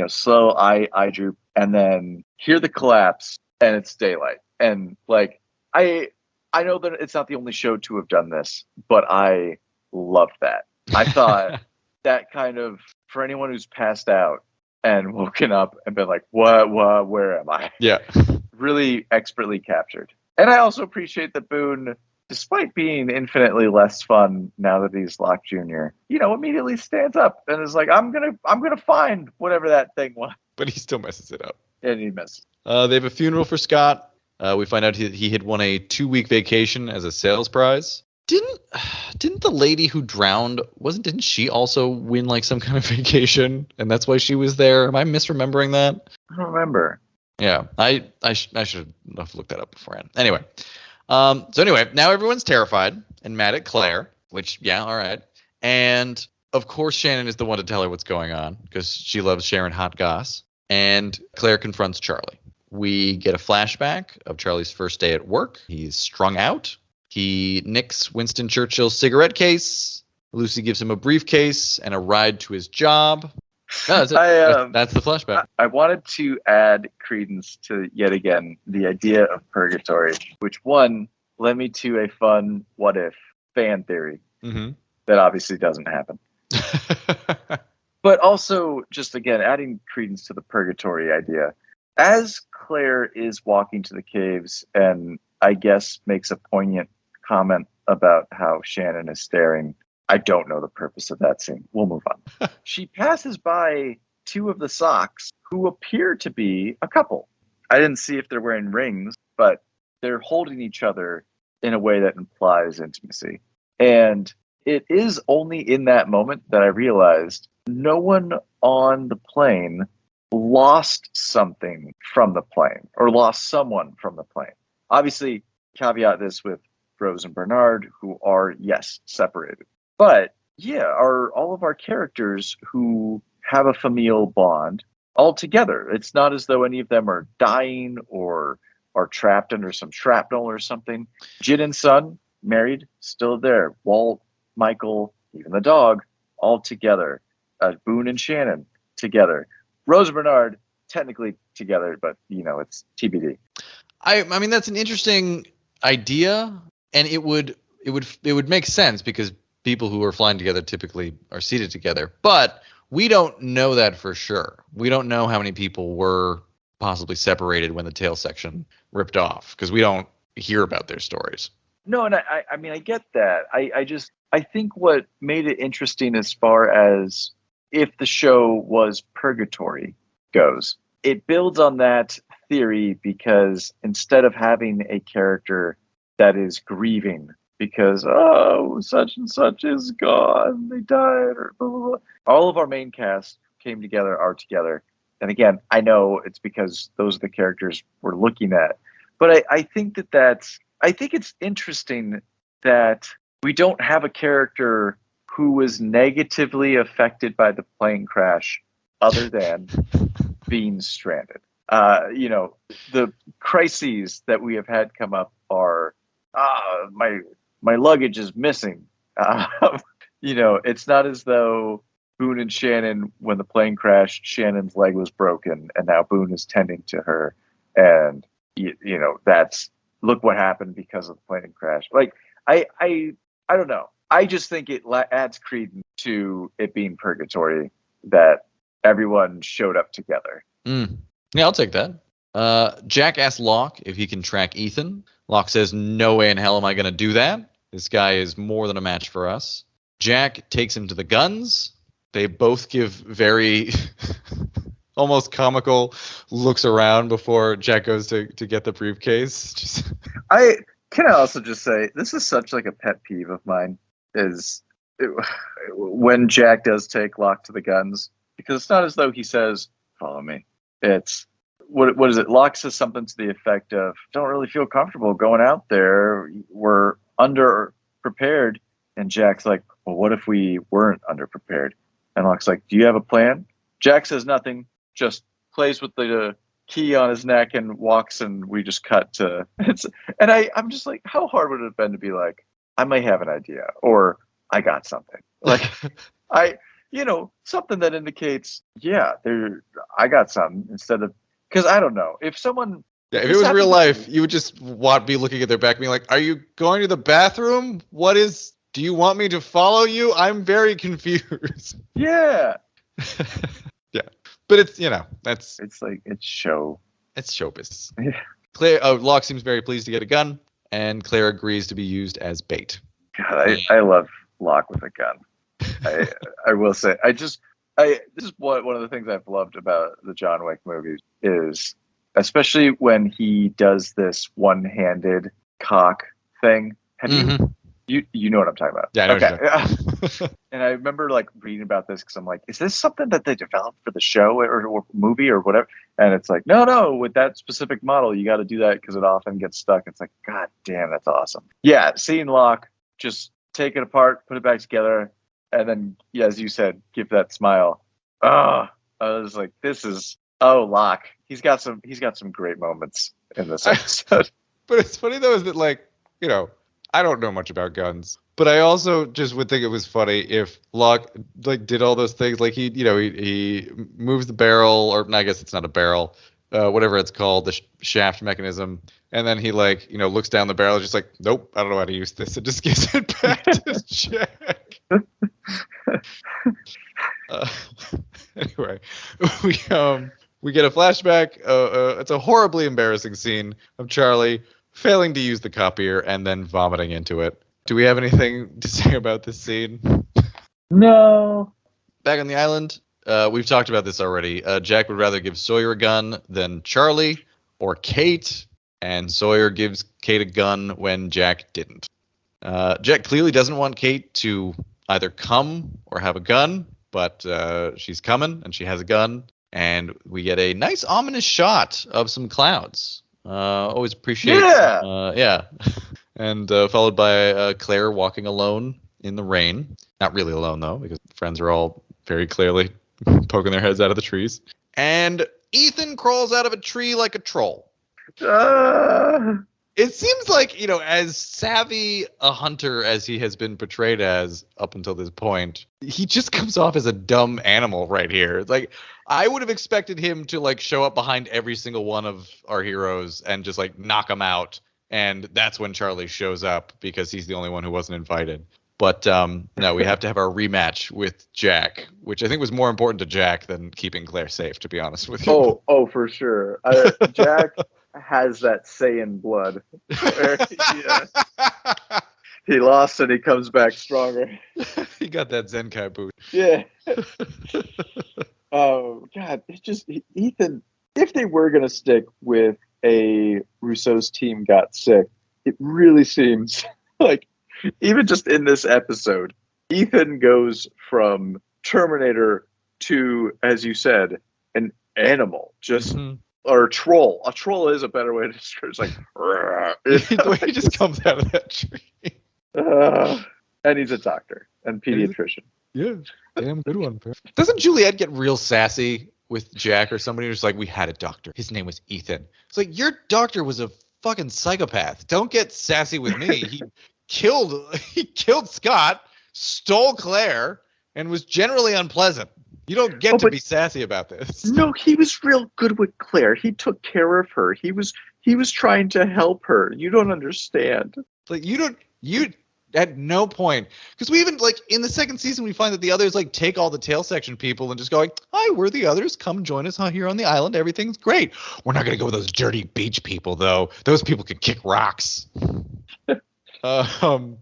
slow eye droop, and then hear the collapse, and it's daylight. And like, I know that it's not the only show to have done this, but I loved that. I thought that kind of, for anyone who's passed out and woken up and been like, what, where am I? Yeah. Really expertly captured. And I also appreciate that Boone, despite being infinitely less fun now that he's Locke Jr., immediately stands up and is like, I'm gonna find whatever that thing was. But he still messes it up. And he messes. They have a funeral for Scott. We find out he had won a 2-week vacation as a sales prize. Didn't the lady who drowned, didn't she also win like some kind of vacation, and that's why she was there? Am I misremembering that? I don't remember. Yeah, I should have looked that up beforehand. Anyway, now everyone's terrified and mad at Claire, which, yeah, all right. And of course Shannon is the one to tell her what's going on because she loves sharing hot goss. And Claire confronts Charlie. We get a flashback of Charlie's first day at work. He's strung out. He nicks Winston Churchill's cigarette case, Lucy gives him a briefcase and a ride to his job. No, that's it. That's the flashback. I wanted to add credence to, yet again, the idea of purgatory, which one led me to a fun what if fan theory that obviously doesn't happen. But also, just again, adding credence to the purgatory idea. As Claire is walking to the caves and I guess makes a poignant comment about how Shannon is staring, I don't know the purpose of that scene. We'll move on. She passes by two of the socks who appear to be a couple. I didn't see if they're wearing rings, but they're holding each other in a way that implies intimacy. And it is only in that moment that I realized no one on the plane lost something from the plane or lost someone from the plane. Obviously, caveat this with Rose and Bernard, who are, yes, separated. But yeah, are all of our characters who have a familial bond all together. It's not as though any of them are dying or are trapped under some shrapnel or something. Jin and Sun, married, still there. Walt, Michael, even the dog, all together. Boone and Shannon, together. Rose and Bernard, technically together, but, it's TBD. I mean, that's an interesting idea, and it would make sense because people who are flying together typically are seated together. But we don't know that for sure. We don't know how many people were possibly separated when the tail section ripped off because we don't hear about their stories. No, and I mean, I get that. I think what made it interesting as far as if the show was purgatory goes, it builds on that theory because instead of having a character that is grieving because, such and such is gone, they died, or blah, blah, blah. All of our main cast are together. And again, I know it's because those are the characters we're looking at. But I think I think it's interesting that we don't have a character who was negatively affected by the plane crash other than being stranded. The crises that we have had come up are, my luggage is missing. It's not as though Boone and Shannon, when the plane crashed, Shannon's leg was broken, and now Boone is tending to her, and that's look what happened because of the plane crash. Like I don't know. I just think it adds credence to it being purgatory that everyone showed up together. Yeah, I'll take that. Jack asks Locke if he can track Ethan. Locke says, "No way in hell am I going to do that. This guy is more than a match for us." Jack takes him to the guns. They both give very almost comical looks around before Jack goes to get the briefcase. I also just say this is such like a pet peeve of mine is when Jack does take Locke to the guns, because it's not as though he says, "Follow me." It's what is it? Locke says something to the effect of, "Don't really feel comfortable going out there. We're underprepared." And Jack's like, "Well, what if we weren't underprepared?" And Locke's like, "Do you have a plan?" Jack says nothing, just plays with the key on his neck and walks, and we just cut to I'm just like, how hard would it have been to be like, I may have an idea, or I got something. Like something that indicates, I got something, instead of, because I don't know. If someone if it was real life, you would just be looking at their back being like, "Are you going to the bathroom? Do you want me to follow you? I'm very confused." Yeah. Yeah. But it's, it's like, it's show business. Yeah. Locke seems very pleased to get a gun, and Claire agrees to be used as bait. God, I love Locke with a gun. I will say, this is one of the things I've loved about the John Wick movies is, especially when he does this one-handed cock thing. Have you know what I'm talking about? Yeah, I know okay. And I remember like reading about this because I'm like, is this something that they developed for the show or movie or whatever? And it's like, no, with that specific model, you got to do that because it often gets stuck. It's like, God damn, that's awesome. Yeah, seeing Locke just take it apart, put it back together, and then, as you said, give that smile. I was like, Locke. He's got some great moments in this episode. But it's funny though, is that I don't know much about guns, but I also just would think it was funny if Locke like did all those things. Like he moves the barrel, or I guess it's not a barrel, whatever it's called, the shaft mechanism, and then he like looks down the barrel, just like, nope, I don't know how to use this. It just gives it back to Jack. Anyway, we get a flashback. It's a horribly embarrassing scene of Charlie failing to use the copier and then vomiting into it. Do we have anything to say about this scene? No. Back on the island, we've talked about this already. Jack would rather give Sawyer a gun than Charlie or Kate, and Sawyer gives Kate a gun when Jack didn't. Jack clearly doesn't want Kate to either come or have a gun, but she's coming and she has a gun, and we get a nice ominous shot of some clouds. Always appreciate. Yeah. And followed by Claire walking alone in the rain. Not really alone though, because friends are all very clearly poking their heads out of the trees. And Ethan crawls out of a tree like a troll. It seems like, as savvy a hunter as he has been portrayed as up until this point, he just comes off as a dumb animal right here. Like, I would have expected him to, like, show up behind every single one of our heroes and just, like, knock them out. And that's when Charlie shows up because he's the only one who wasn't invited. But, no, we have to have our rematch with Jack, which I think was more important to Jack than keeping Claire safe, to be honest with you. Oh, for sure. Jack has that Saiyan blood. Where he lost and he comes back stronger. He got that Zenkai boot. Yeah. Oh, God. It's just, Ethan, if they were going to stick with a Rousseau's team got sick, it really seems like, even just in this episode, Ethan goes from Terminator to, as you said, an animal. Just or a troll. A troll is a better way to describe it. It's like the way he just comes out of that tree. And he's a doctor and pediatrician. Yeah, damn good one. Doesn't Juliet get real sassy with Jack or somebody who's like, we had a doctor. His name was Ethan. It's like, your doctor was a fucking psychopath. Don't get sassy with me. He killed Scott, stole Claire, and was generally unpleasant. You don't get to be sassy about this. No, he was real good with Claire. He took care of her. He was trying to help her. You don't understand. Like you at no point, because we even like in the second season we find that the others like take all the tail section people and just go like, hi, we're the others. Come join us here on the island. Everything's great. We're not gonna go with those dirty beach people though. Those people can kick rocks. God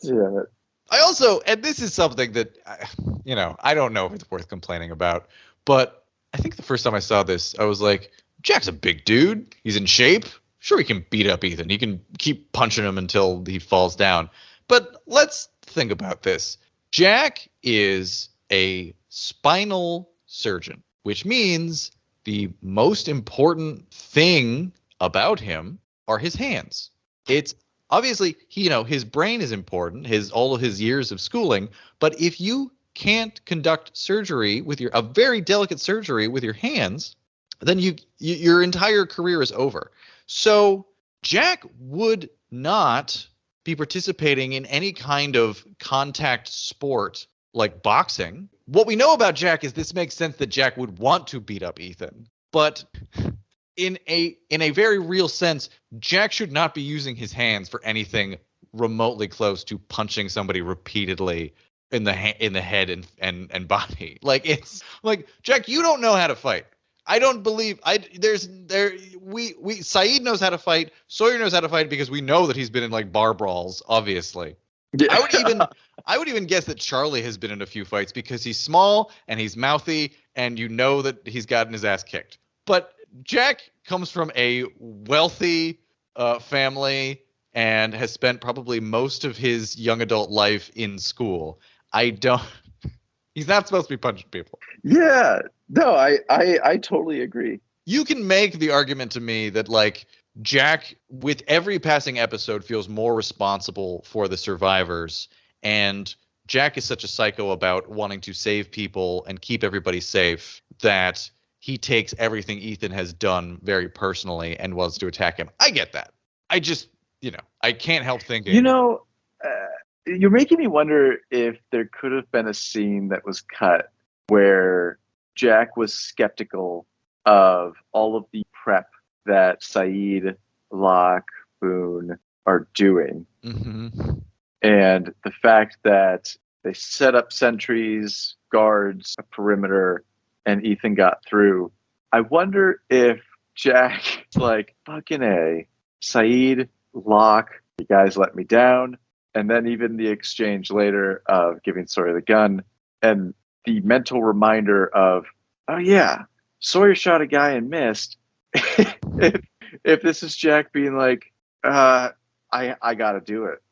damn it. I also, and this is something that, I don't know if it's worth complaining about, but I think the first time I saw this, I was like, Jack's a big dude. He's in shape. Sure, he can beat up Ethan. He can keep punching him until he falls down. But let's think about this. Jack is a spinal surgeon, which means the most important thing about him are his hands. It's obviously, his brain is important, all of his years of schooling, but if you can't conduct surgery with a very delicate surgery with your hands, then your entire career is over. So Jack would not be participating in any kind of contact sport like boxing. What we know about Jack is this makes sense that Jack would want to beat up Ethan, but in a very real sense, Jack should not be using his hands for anything remotely close to punching somebody repeatedly in the head and body. Like, it's like, Jack, you don't know how to fight. I don't believe Saeed knows how to fight. Sawyer knows how to fight because we know that he's been in like bar brawls, obviously. Yeah. I would even guess that Charlie has been in a few fights because he's small and he's mouthy and you know that he's gotten his ass kicked. But Jack comes from a wealthy family and has spent probably most of his young adult life in school. He's not supposed to be punching people. Yeah, no, I totally agree. You can make the argument to me that like Jack, with every passing episode, feels more responsible for the survivors, and Jack is such a psycho about wanting to save people and keep everybody safe that he takes everything Ethan has done very personally and wants to attack him. I get that. I I can't help thinking. You know, you're making me wonder if there could have been a scene that was cut where Jack was skeptical of all of the prep that Saeed, Locke, Boone are doing. Mm-hmm. And the fact that they set up sentries, guards, a perimeter, and Ethan got through. I wonder if Jack's like, fucking A, Saeed, Locke, you guys let me down. And then even the exchange later of giving Sawyer the gun and the mental reminder of, oh yeah, Sawyer shot a guy and missed. if this is Jack being like, I got to do it.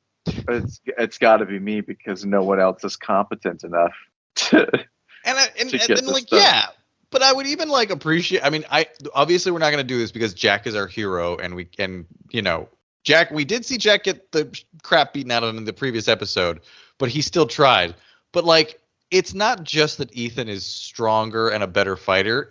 It's got to be me because no one else is competent enough to And get then this like, done. yeah. But I would even like appreciate. I mean, obviously we're not going to do this because Jack is our hero, and Jack. We did see Jack get the crap beaten out of him in the previous episode, but he still tried. But like, it's not just that Ethan is stronger and a better fighter.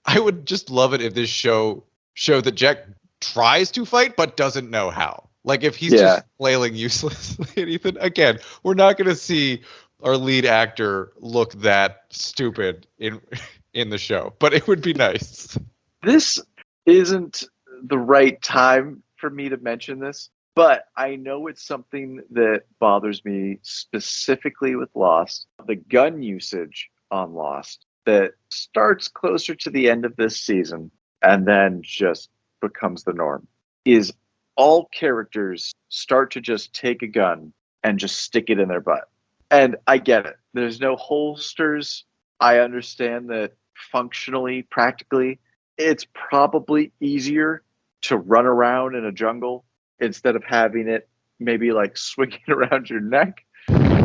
I would just love it if this show showed that Jack tries to fight but doesn't know how. Like if he's just flailing uselessly at Ethan. Again, we're not going to see our lead actor look that stupid in the show, but it would be nice. This isn't the right time for me to mention this, but I know it's something that bothers me specifically with Lost. The gun usage on Lost that starts closer to the end of this season and then just becomes the norm is all characters start to just take a gun and just stick it in their butt. And I get it. There's no holsters. I understand that functionally, practically, it's probably easier to run around in a jungle instead of having it maybe like swinging around your neck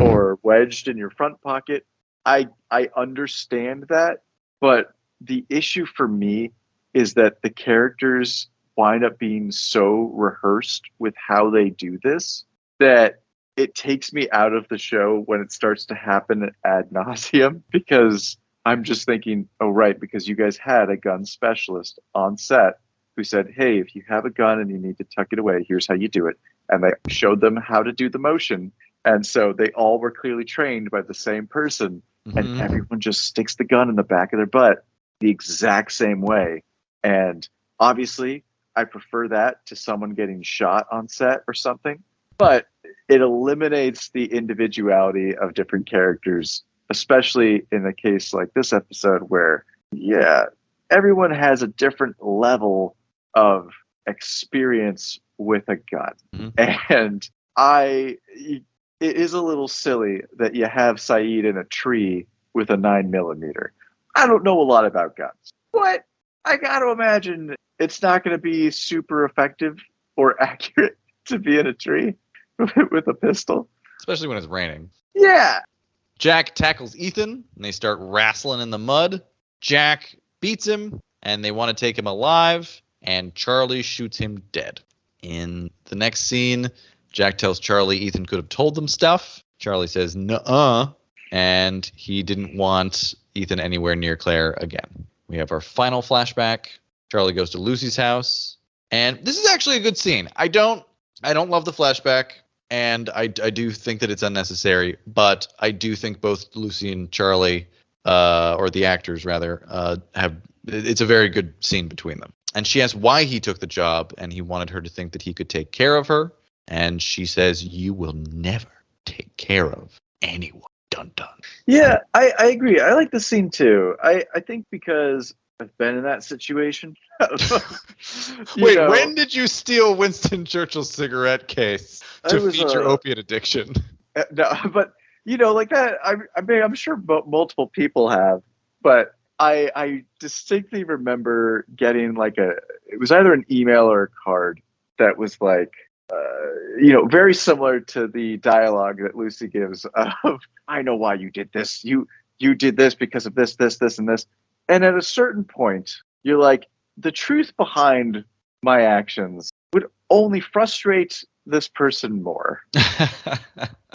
or wedged in your front pocket. I understand that, but the issue for me is that the characters wind up being so rehearsed with how they do this that it takes me out of the show when it starts to happen ad nauseum, because I'm just thinking, oh, right, because you guys had a gun specialist on set who said, hey, if you have a gun and you need to tuck it away, here's how you do it. And they showed them how to do the motion. And so they all were clearly trained by the same person. Mm-hmm. And everyone just sticks the gun in the back of their butt the exact same way. And obviously, I prefer that to someone getting shot on set or something. But it eliminates the individuality of different characters, especially in a case like this episode where, yeah, everyone has a different level of experience with a gun. Mm-hmm. And it is a little silly that you have Saeed in a tree with a 9mm. I don't know a lot about guns, but I got to imagine it's not going to be super effective or accurate to be in a tree with a pistol. Especially when it's raining. Yeah. Jack tackles Ethan, and they start wrestling in the mud. Jack beats him, and they want to take him alive, and Charlie shoots him dead. In the next scene, Jack tells Charlie Ethan could have told them stuff. Charlie says, nuh-uh, and he didn't want Ethan anywhere near Claire again. We have our final flashback. Charlie goes to Lucy's house, and this is actually a good scene. I don't love the flashback, and I do think that it's unnecessary, but I do think both Lucy and Charlie, or the actors rather, it's a very good scene between them. And she asks why he took the job, and he wanted her to think that he could take care of her. And she says, you will never take care of anyone. Dun dun. Yeah, I agree. I like the scene too. I think because I've been in that situation. Wait, when did you steal Winston Churchill's cigarette case to feed your opiate addiction? No, but like that. I mean, I'm sure multiple people have, but I distinctly remember getting like it was either an email or a card that was like, very similar to the dialogue that Lucy gives of, I know why you did this. You did this because of this, and this. And at a certain point, you're like, the truth behind my actions would only frustrate this person more.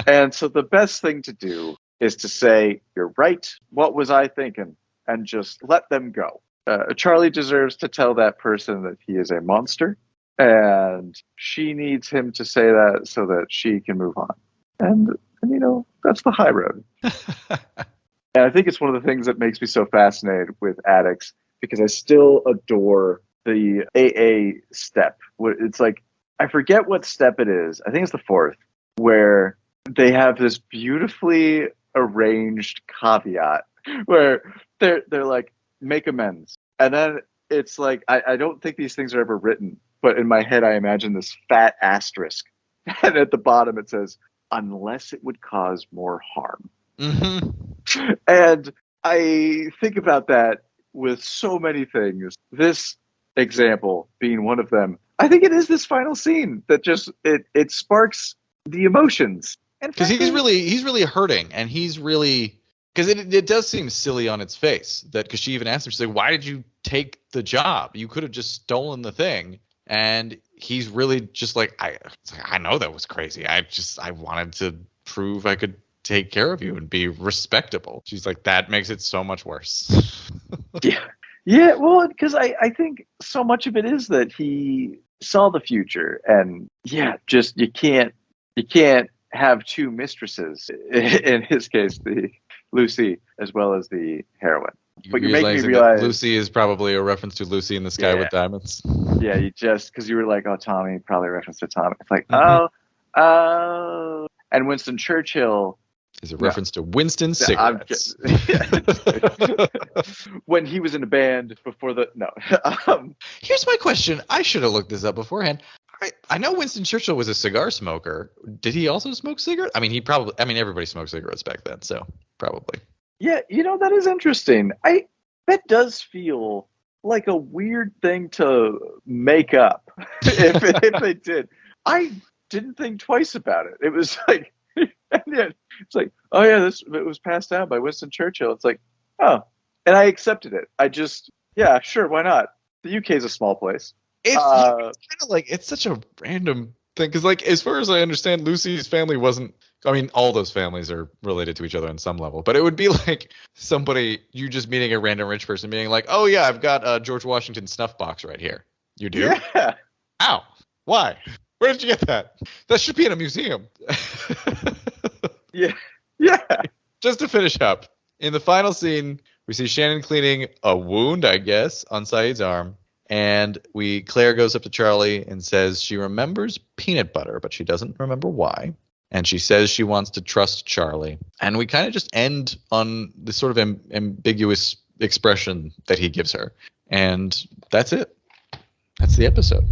And so the best thing to do is to say, you're right. What was I thinking? And just let them go. Charlie deserves to tell that person that he is a monster And she needs him to say that so that she can move on. And that's the high road. And I think it's one of the things that makes me so fascinated with addicts, because I still adore the AA step. It's like, I forget what step it is. I think it's the fourth, where they have this beautifully arranged caveat where they're like, make amends. And then it's like, I don't think these things are ever written, but in my head, I imagine this fat asterisk. And at the bottom, it says, unless it would cause more harm. Mm-hmm. And I think about that with so many things. This example being one of them. I think it is this final scene that just it sparks the emotions. Because he's really hurting, and he's really, because it does seem silly on its face, that because she even asked him, she's like, why did you take the job? You could have just stolen the thing. And he's really just like, I know that was crazy. I wanted to prove I could take care of you and be respectable. She's like, that makes it so much worse. Yeah, well, because I think so much of it is that he saw the future, and just you can't have two mistresses. In his case, the Lucy as well as the heroine. But you're making me realize Lucy is probably a reference to Lucy in the Sky with Diamonds. Yeah, you just because you were like, oh, Tommy, probably a reference to Tommy. It's like, oh, and Winston Churchill is a reference to Winston cigarettes. When he was in a band before Here's my question. I should have looked this up beforehand. I know Winston Churchill was a cigar smoker. Did he also smoke cigarettes? I mean, everybody smoked cigarettes back then, so probably. Yeah, that is interesting. That does feel like a weird thing to make up if they did. I didn't think twice about it. It was like, it's like, oh yeah, it was passed down by Winston Churchill. It's like, oh, and I accepted it. I just, sure, why not? The UK is a small place. It's kind of like, it's such a random thing, because like, as far as I understand, Lucy's family wasn't, I mean, all those families are related to each other on some level, but it would be like you just meeting a random rich person being like, oh yeah, I've got a George Washington snuff box right here. You do? Yeah. Ow. Why? Where did you get that? That should be in a museum. Yeah. Just to finish up, in the final scene, we see Shannon cleaning a wound, I guess, on Saeed's arm. And Claire goes up to Charlie and says she remembers peanut butter, but she doesn't remember why. And she says she wants to trust Charlie. And we kind of just end on this sort of ambiguous expression that he gives her. And that's it. That's the episode.